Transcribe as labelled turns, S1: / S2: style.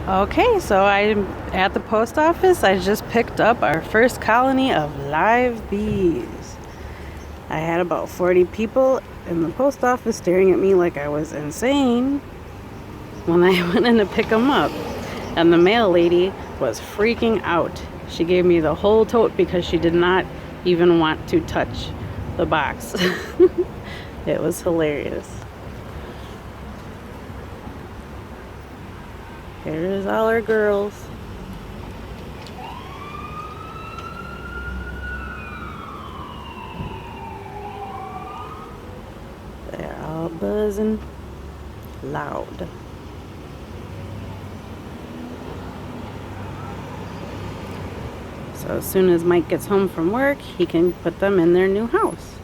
S1: Okay, so I'm at the post office. I just picked up our first colony of live bees. I had about 40 people in the post office staring at me like I was insane when I went in to pick them up. And the mail lady was freaking out. She gave me the whole tote because she did not even want to touch the box. It was hilarious. Here's all our girls. They're all buzzing loud. So as soon as Mike gets home from work, he can put them in their new house.